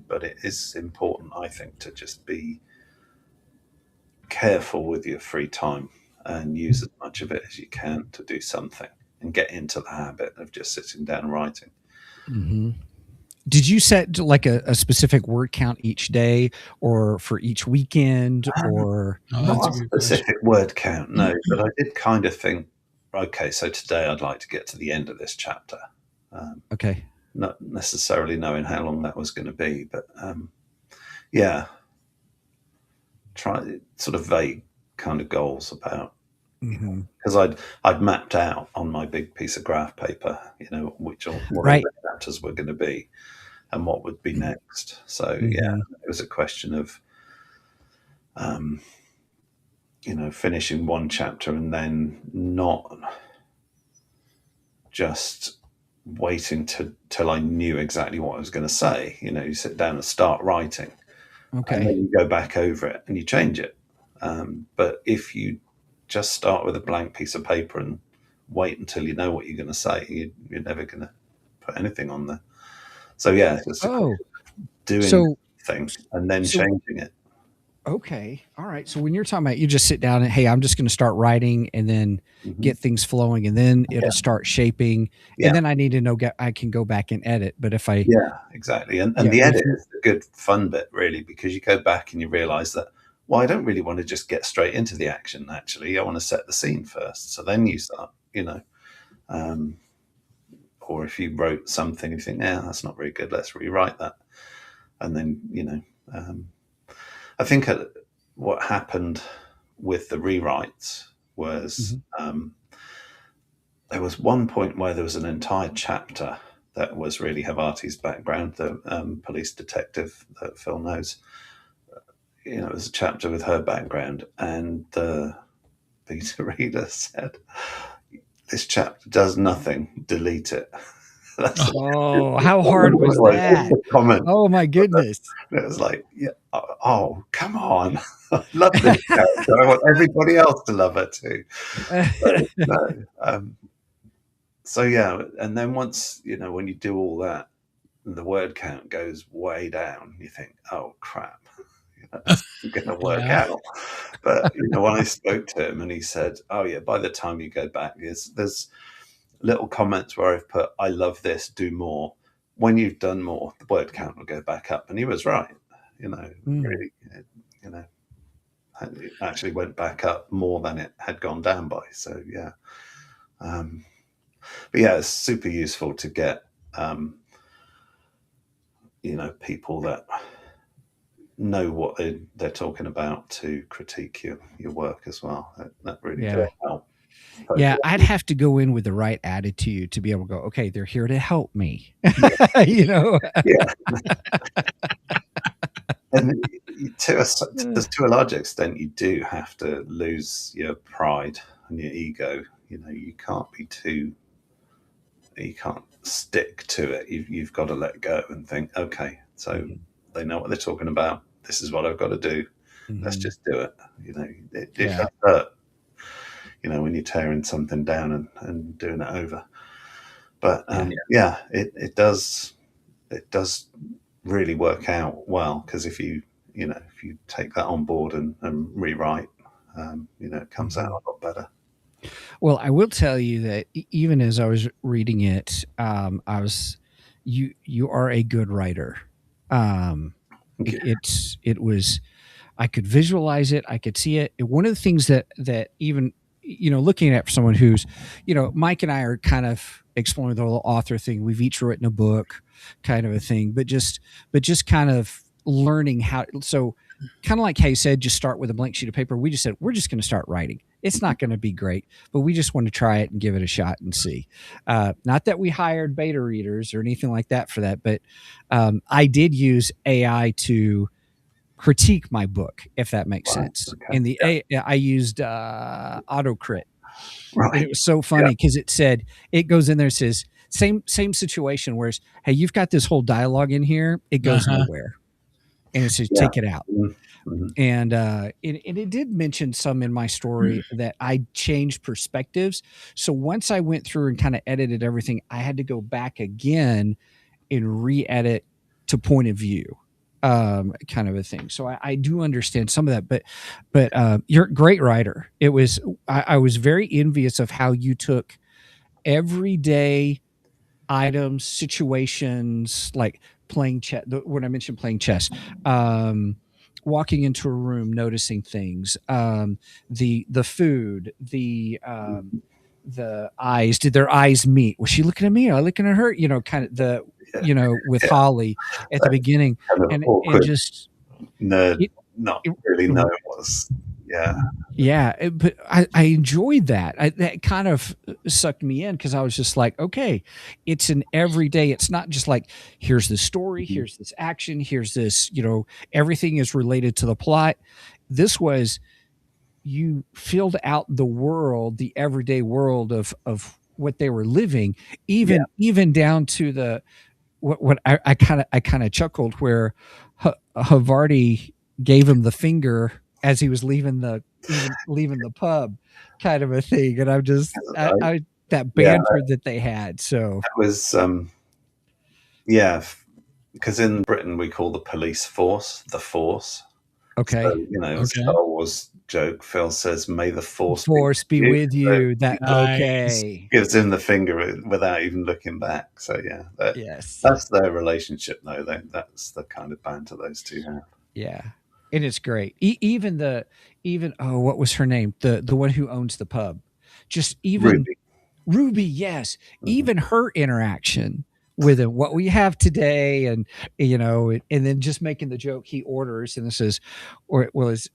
but it is important, I think, to just be careful with your free time and use as much of it as you can to do something and get into the habit of just sitting down and writing. Mm-hmm. Did you set like a specific word count each day, or for each weekend, or not a specific word count? No, but I did kind of think, okay, so today I'd like to get to the end of this chapter. Okay. Not necessarily knowing how long that was going to be, but yeah, try sort of vague kind of goals about, because I'd mapped out on my big piece of graph paper, what the chapters were going to be and what would be next. So yeah, it was a question of, finishing one chapter and then not just waiting till I knew exactly what I was going to say. You sit down and start writing, and then you go back over it and you change it. But if you just start with a blank piece of paper and wait until you know what you're going to say, you're never going to put anything on there. So yeah, it's doing things and then changing it. Okay. All right. So when you're talking about, you just sit down and, hey, I'm just going to start writing, and then get things flowing, and then it'll start shaping. And then I need to know, I can go back and edit. But if I, exactly. And the edit is the good fun bit, really, because you go back and you realize that, well, I don't really want to just get straight into the action. Actually, I want to set the scene first. So then you start, or if you wrote something, you think, yeah, that's not very good, let's rewrite that. And then, I think what happened with the rewrites was there was one point where there was an entire chapter that was really Havati's background, the police detective that Phil knows. It was a chapter with her background, and the beta reader said, "This chapter does nothing, delete it." Oh, how hard was that? Comment. Oh my goodness. It was like, yeah, oh, come on. I love this character. I want everybody else to love her too. So, no. So yeah, and then once, when you do all that, the word count goes way down. You think, oh crap, it's going to work out. But when I spoke to him and he said, oh yeah, by the time you go back, there's little comments where I've put, I love this, do more. When you've done more, the word count will go back up. And he was right. Really, it actually went back up more than it had gone down by. So yeah. But yeah, it's super useful to get, people that know what they're talking about to critique your work as well. That really does help. Yeah, I'd have to go in with the right attitude to be able to go, okay, they're here to help me. Yeah. And to a large extent, you do have to lose your pride and your ego. You can't be you can't stick to it. You've got to let go and think, okay, so they know what they're talking about. This is what I've got to do. Let's just do it. It does hurt, when you're tearing something down and doing it over. But it does really work out well, because if you take that on board and rewrite, it comes out a lot better. Well, I will tell you that even as I was reading it, you are a good writer. It was, I could visualize it. I could see it. One of the things that even, looking at it for someone who's, Mike and I are kind of exploring the whole author thing. We've each written a book kind of a thing, but just kind of learning how. So kind of like how you said, just start with a blank sheet of paper. We just said, we're just going to start writing. It's not going to be great, but we just want to try it and give it a shot and see. Not that we hired beta readers or anything like that for that, but I did use AI to critique my book, if that makes sense. Okay. I used AutoCrit. Right. And it was so funny because it said, it goes in there and says, same situation, whereas, hey, you've got this whole dialogue in here. It goes nowhere. And it says, take it out. Mm-hmm. And it did mention some in my story that I changed perspectives. So once I went through and kind of edited everything, I had to go back again and re-edit to point of view, kind of a thing. So I do understand some of that, but you're a great writer. I was very envious of how you took everyday items, situations, like playing chess. When I mentioned playing chess, walking into a room, noticing things, the food, the eyes. Did their eyes meet? Was she looking at me? Or I looking at her? Kind of with Holly at the beginning, and just not really knowing what's. Yeah, but I enjoyed that. That kind of sucked me in, because I was just like, okay, it's an everyday. It's not just like, here's the story, here's this action, here's this, everything is related to the plot. This was, you filled out the world, the everyday world of what they were living, even down to the what I kind of chuckled where Havarti gave him the finger as he was leaving the pub, kind of a thing. And I'm just, I that banter that they had. So that was, because in Britain we call the police force the Force. Okay. So, Star Wars joke, Phil says, "May the Force be with you." That okay. Gives him the finger without even looking back. So that's their relationship, though. That's the kind of banter those two have. Yeah. And it's great. Even what was her name? The one who owns the pub. Just even Ruby, yes. Mm-hmm. Even her interaction with him, what we have today, and and then just making the joke he orders, and this is, is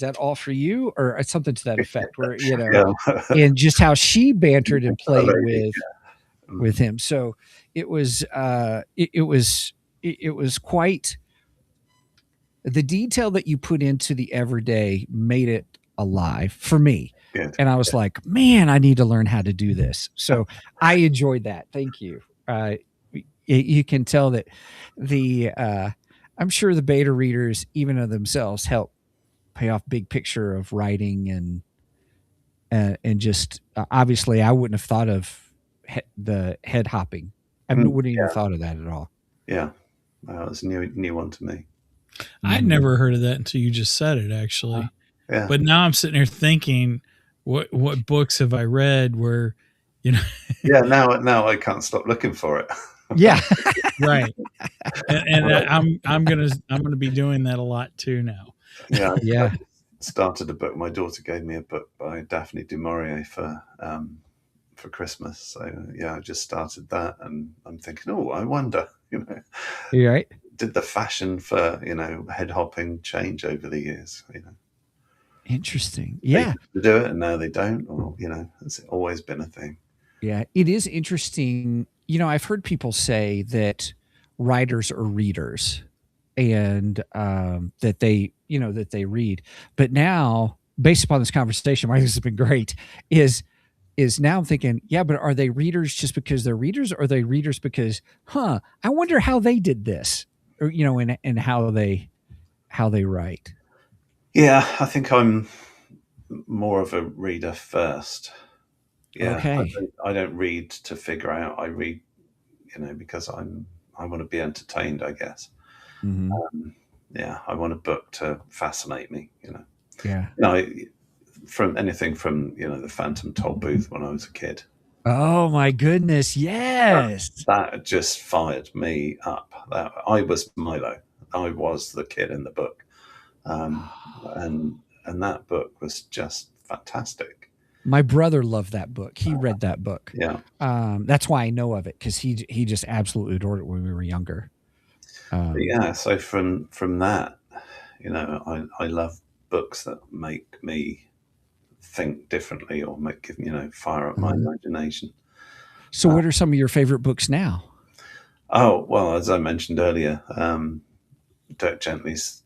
that all for you, or something to that effect, where and just how she bantered and played with him. So it was quite. The detail that you put into the everyday made it alive for me. Good. And I was like, man, I need to learn how to do this. So I enjoyed that. Thank you. you can tell that the I'm sure the beta readers, even of themselves, help pay off big picture of writing and just obviously I wouldn't have thought of the head hopping. I wouldn't even have thought of that at all. Yeah, well, it's a new one to me. I'd never heard of that until you just said it, actually. Yeah, But now I'm sitting here thinking, what books have I read where, yeah. Now I can't stop looking for it. Yeah. right. And I'm gonna be doing that a lot too now. Yeah, Yeah. I started a book. My daughter gave me a book by Daphne du Maurier for Christmas. So yeah, I just started that, and I'm thinking, oh, I wonder, You're right. did the fashion for head hopping change over the years? Interesting. They Yeah. used to do it, and now they don't, or it's always been a thing. Yeah. It is interesting. I've heard people say that writers are readers and that they read. But now, based upon this conversation, Mike, this has been great, is now I'm thinking, yeah, but are they readers just because they're readers, or are they readers because, I wonder how they did this, or, and how they write. Yeah, I think I'm more of a reader first. Yeah, Okay. I don't read to figure out. I read, because I want to be entertained, I guess. Mm-hmm. Yeah, I want a book to fascinate me. Yeah. From anything from the Phantom Tollbooth when I was a kid. Oh my goodness! Yes. That just fired me up. I was Milo. I was the kid in the book, and that book was just fantastic. My brother loved that book. He read that book. Yeah. That's why I know of it, because he just absolutely adored it when we were younger. Yeah. So from that, I love books that make me think differently or fire up my imagination. So what are some of your favorite books now? Oh, well, as I mentioned earlier, Dirk Gently's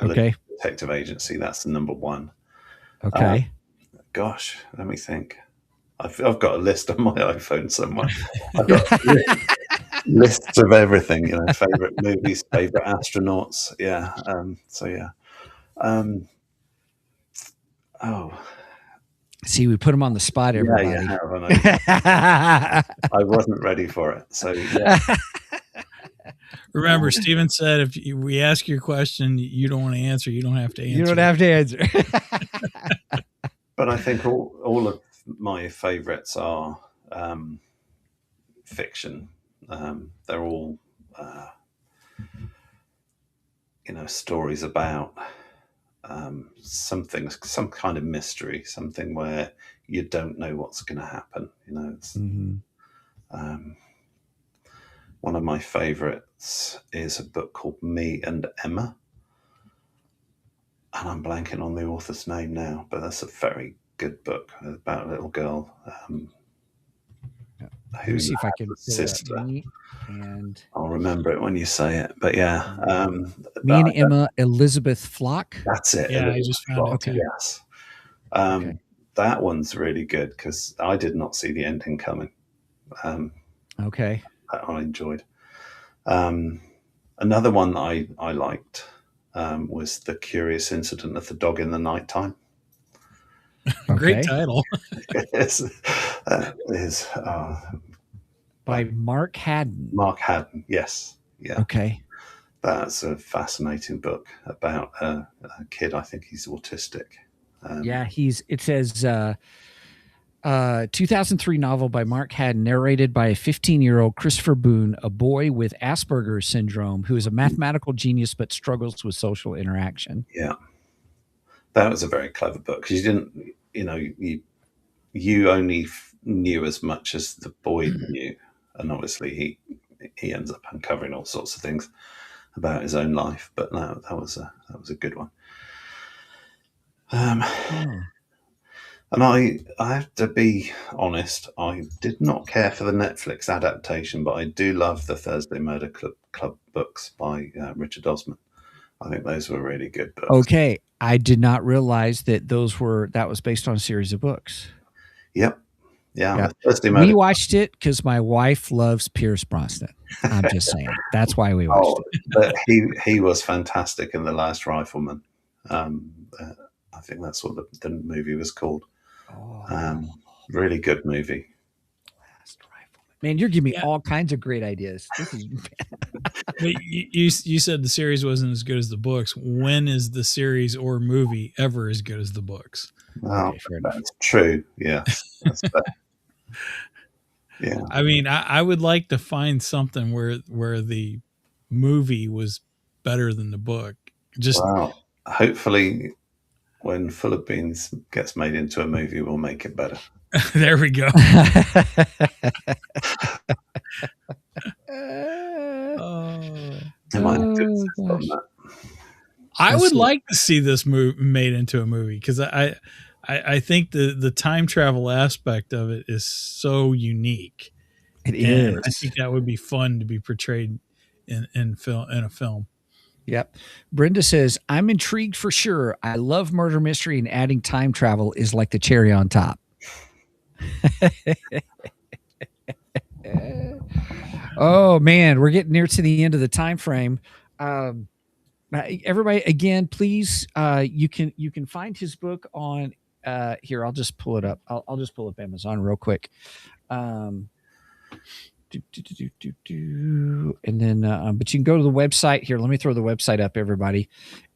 Detective Agency, that's the number one. Okay. Gosh, let me think. I've got a list on my iPhone somewhere. I've got lists of everything, favorite movies, favorite astronauts. Yeah. So yeah. See, we put him on the spot, everybody. Yeah, you have, I wasn't ready for it. So yeah. Remember, Steven said, if we ask your question, you don't want to answer, you don't have to answer. You don't have to answer. But I think all of my favorites are fiction. They're all, stories about some kind of mystery, something where you don't know what's going to happen. One of my favorites is a book called Me and Emma. And I'm blanking on the author's name now, but that's a very good book about a little girl who see if I can sister. And I'll remember it when you say it. But yeah, Me and Emma, Elizabeth Flock. That's it. Yeah, I just found it too. Yes. That one's really good because I did not see the ending coming. Okay. I enjoyed. Another one I liked was The Curious Incident of the Dog in the Nighttime. Great title. It is by Mark Haddon. Mark Haddon, yes. Yeah. Okay. That's a fascinating book about a kid. I think he's autistic. Yeah, it says 2003 novel by Mark Haddon, narrated by a 15-year-old Christopher Boone, a boy with Asperger's syndrome who is a mathematical genius but struggles with social interaction. Yeah. That was a very clever book because you didn't, you only knew as much as the boy knew. And obviously he ends up uncovering all sorts of things about his own life. But no, that was a good one. And I have to be honest, I did not care for the Netflix adaptation, but I do love the Thursday Murder Club books by Richard Osman. I think those were really good books. Okay. I did not realize that that was based on a series of books. Yep. Yeah, Yeah. the first We emoticon. watched it because my wife loves Pierce Brosnan. I'm just saying. That's why we watched it. But he was fantastic in The Last Rifleman. Um, I think that's what the movie was called. Really good movie. Last Rifleman. Man, you're giving me Yeah. all kinds of great ideas. This is But you said the series wasn't as good as the books. When is the series or movie ever as good as the books? Well, fair enough. that's true. Yes. That's fair. Yeah. I mean, I would like to find something where the movie was better than the book. Just Well, hopefully, when Full of Beans gets made into a movie, we'll make it better. there we go. I might have to Oh, insist on gosh. that. I Let's would see. like to see this made into a movie because I think the time travel aspect of it is so unique. It And I is. think that would be fun to be portrayed in a film. Yep. Brenda says, I'm intrigued for sure. I love murder mystery, and adding time travel is like the cherry on top. Oh man, we're getting near to the end of the time frame. Everybody, again, please, you can find his book on here. I'll just pull it up. I'll just pull up Amazon real quick. And then, but you can go to the website here. Let me throw the website up, everybody.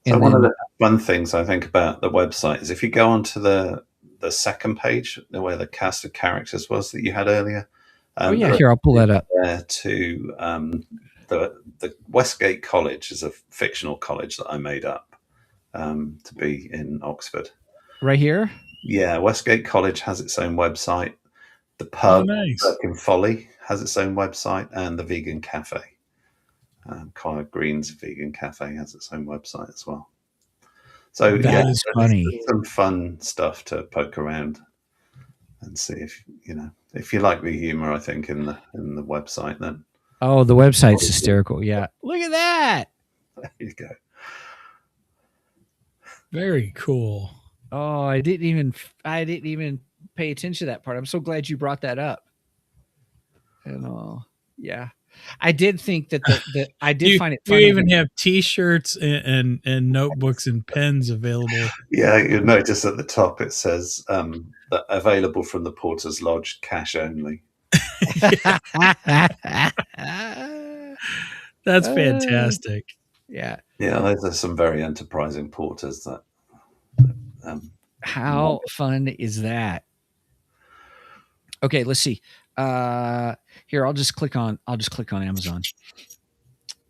So And one then, of the fun things I think about the website is if you go onto the second page where the cast of characters was that you had earlier. oh yeah, here, I'll pull that up. There to the Westgate College is a fictional college that I made up to be in Oxford. Right here. Yeah, Westgate College has its own website. The pub nice. in Folly has its own website, and the vegan cafe, Collard Green's Vegan Cafe, has its own website as well. So That is funny. there's some fun stuff to poke around and see if you like the humor. I think in the website, then Oh, the website's hysterical. Yeah, look at that. there you go. Very cool. Oh, I didn't even pay attention to that part. I'm so glad you brought that up. And yeah, I did think that I did find it funny. You even have T-shirts and notebooks and pens available. Yeah, you'll notice at the top it says that available from the Porter's Lodge, cash only. That's fantastic. Yeah. Yeah, those are some very enterprising porters. That How fun is that? Okay, let's see. Here, I'll just click on Amazon.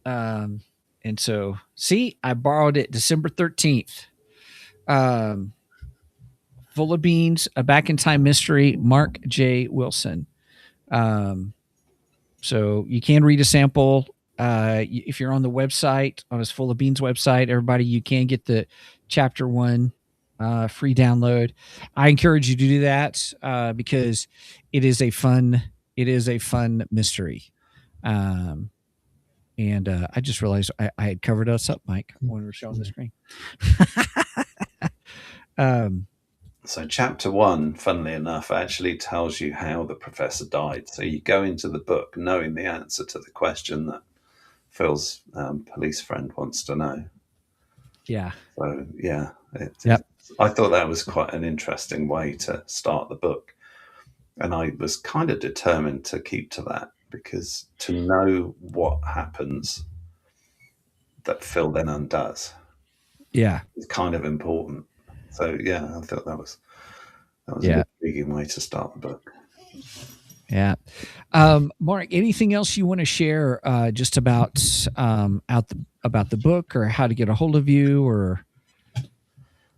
And so see, I borrowed it December 13th. Full of Beans, a back in time mystery, Mark J. Wilson. So you can read a sample. If you're on the website, on his Full of Beans website, everybody, you can get the chapter 1 free download. I encourage you to do that because it is a fun mystery. And I just realized I had covered us up, Mike, when we were showing the screen. So chapter 1, funnily enough, actually tells you how the professor died. So you go into the book knowing the answer to the question that Phil's police friend wants to know. Yeah. So yeah, Yep. I thought that was quite an interesting way to start the book. And I was kind of determined to keep to that because to know what happens that Phil then undoes is kind of important. So yeah, I thought that was an intriguing way to start the book. Yeah. Mark, anything else you want to share just about about the book or how to get a hold of you, or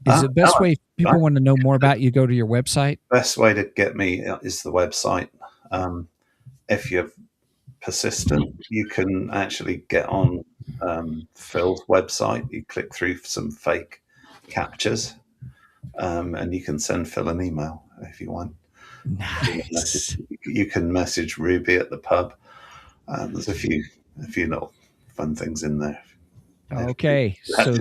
is the best way if people want to know more about you, go to your website? Best way to get me is the website. If you're persistent, you can actually get on Phil's website. You click through some fake captures, and you can send Phil an email if you want. Nice. You can message Ruby at the pub. There's a few little fun things in there. Okay, so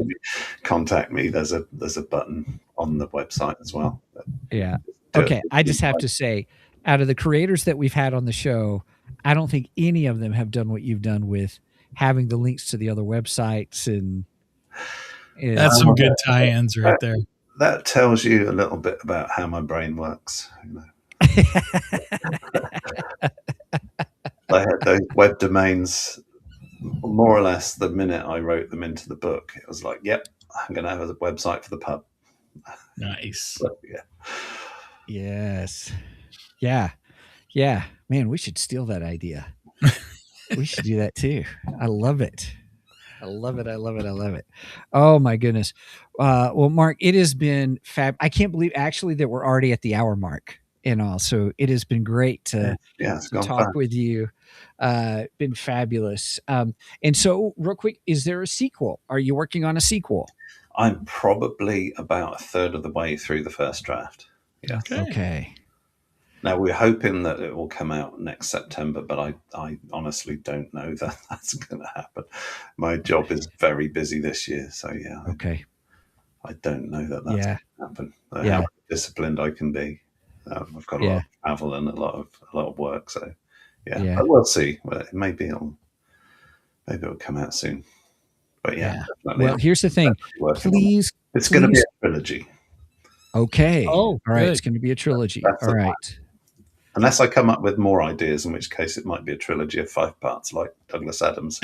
contact me. There's a button on the website as well. Yeah. Okay, I just have to say, out of the creators that we've had on the show, I don't think any of them have done what you've done with having the links to the other websites and That's some good tie-ins right there. That tells you a little bit about how my brain works. I had those web domains more or less the minute I wrote them into the book. It was like, yep, I'm going to have a website for the pub. Nice. But, yeah. Yes. Yeah. Man, we should steal that idea. We should do that too. I love it. I love it. Oh my goodness. Well, Mark, it has been fab. I can't believe actually that we're already at the hour mark and all. So it has been great to talk with you. Been fabulous. And so real quick, is there a sequel? Are you working on a sequel? I'm probably about a third of the way through the first draft. Yeah. Okay. Now, we're hoping that it will come out next September, but I honestly don't know that that's going to happen. My job is very busy this year, so yeah. Okay. I don't know that that's going to happen. How disciplined I can be. I've got a lot of travel and a lot of work, so yeah. But we'll see. Well, maybe it'll come out soon. But yeah. Well, here's the thing. Please, it's going to be a trilogy. Okay. Oh, all right. Good. It's going to be a trilogy. All right. Unless I come up with more ideas, in which case it might be a trilogy of 5 parts, like Douglas Adams.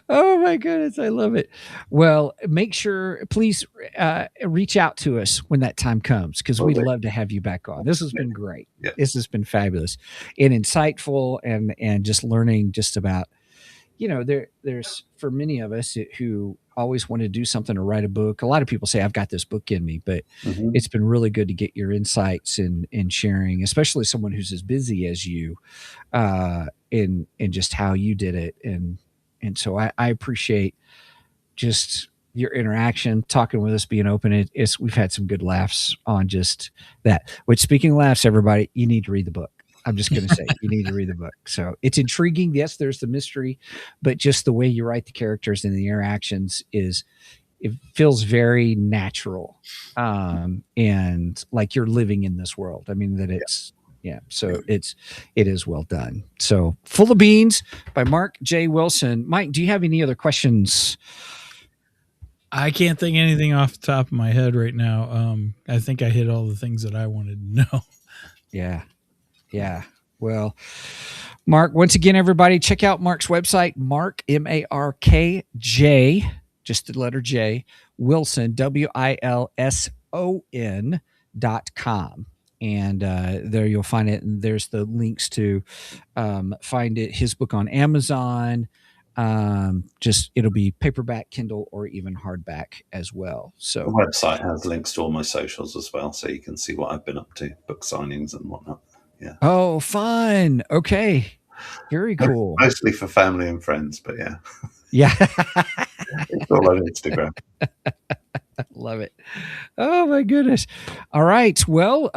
Oh my goodness, I love it. Well, make sure, please reach out to us when that time comes, because we'd love to have you back on. This has been great. Yeah. This has been fabulous and insightful, and just learning just about, there's for many of us who always want to do something or write a book. A lot of people say, I've got this book in me, but it's been really good to get your insights and sharing, especially someone who's as busy as you, in just how you did it. And so I appreciate just your interaction, talking with us, being open. We've had some good laughs on just that, which, speaking of laughs, everybody, you need to read the book. I'm just going to say, you need to read the book. So it's intriguing. Yes, there's the mystery, but just the way you write the characters and the interactions it feels very natural. And like you're living in this world. I mean, so it is well done. So Full of Beans by Mark J. Wilson. Mike, do you have any other questions? I can't think anything off the top of my head right now. I think I hit all the things that I wanted to know. Yeah. Well, Mark, once again, everybody, check out Mark's website, Mark, MARKJ, just the letter J, Wilson, WILSON.com. And there you'll find it. And there's the links to find his book on Amazon. It'll be paperback, Kindle, or even hardback as well. So the website has links to all my socials as well, so you can see what I've been up to, book signings and whatnot. Yeah. Oh, fun. Okay. Very cool. Mostly for family and friends, but yeah. Yeah. It's all on Instagram. Love it. Oh my goodness. All right. Well,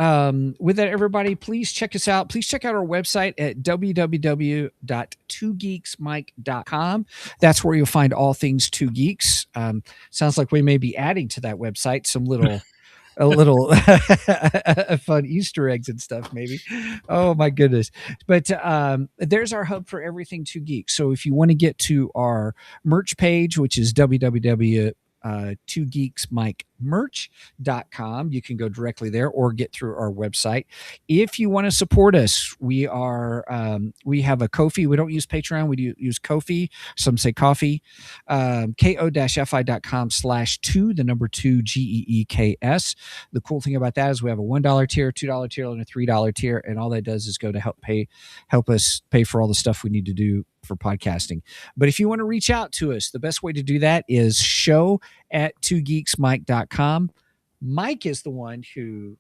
with that, everybody, please check us out. Please check out our website at www.twogeeksmike.com. That's where you'll find all things Two Geeks. Sounds like we may be adding to that website some a little fun Easter eggs and stuff, maybe. Oh my goodness. But there's our hub for everything Two Geeks. So if you want to get to our merch page, which is twogeeksmikemerch.com, you can go directly there or get through our website. If you want to support us, we have a Ko-fi. We don't use Patreon. We use Ko-fi. Some say coffee. ko-fi.com/2, the number 2 GEEKS. The cool thing about that is we have a $1 tier, $2 tier, and a $3 tier, and all that does is go to help us pay for all the stuff we need to do for podcasting. But if you want to reach out to us, the best way to do that is show@twogeeksmike.com. Mike is the one who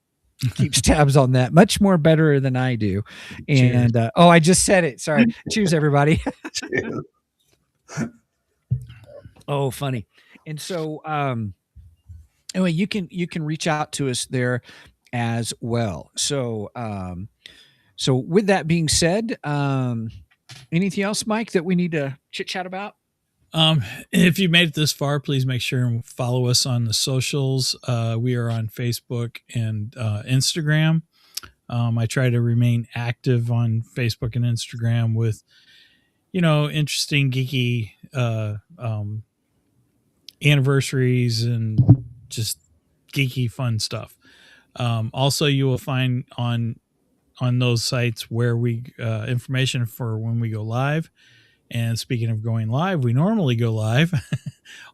keeps tabs on that much more better than I do. And I just said it. Sorry. Cheers, everybody. Cheers. Oh, funny. And so anyway, you can reach out to us there as well. So with that being said, anything else, Mike, that we need to chit chat about? If you made it this far, please make sure and follow us on the socials. We are on Facebook and Instagram. I try to remain active on Facebook and Instagram with, interesting geeky anniversaries and just geeky fun stuff. Also, you will find on those sites where we information for when we go live. And speaking of going live, we normally go live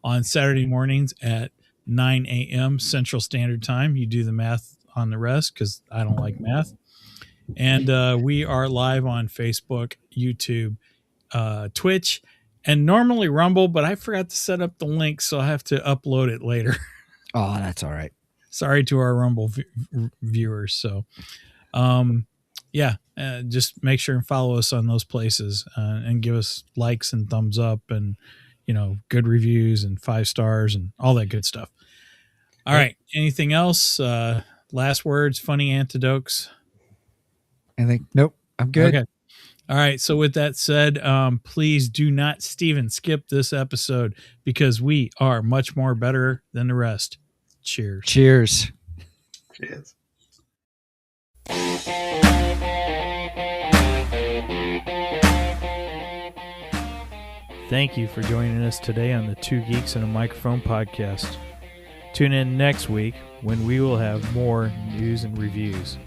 on Saturday mornings at 9 a.m. Central Standard Time. You do the math on the rest because I don't like math. And we are live on Facebook, YouTube, Twitch, and normally Rumble, but I forgot to set up the link, so I have to upload it later. Oh, that's all right. Sorry to our Rumble viewers. So, just make sure and follow us on those places and give us likes and thumbs up and, good reviews and 5 stars and all that good stuff. All right. Anything else? Last words, funny antidotes? Nope, I'm good. Okay. All right. So with that said, please do not skip this episode because we are much more better than the rest. Cheers. Cheers. Cheers. Thank you for joining us today on the Two Geeks and a Microphone podcast. Tune in next week when we will have more news and reviews.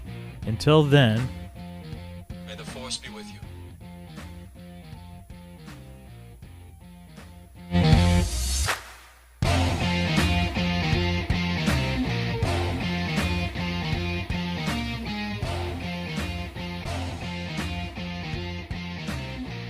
Until then,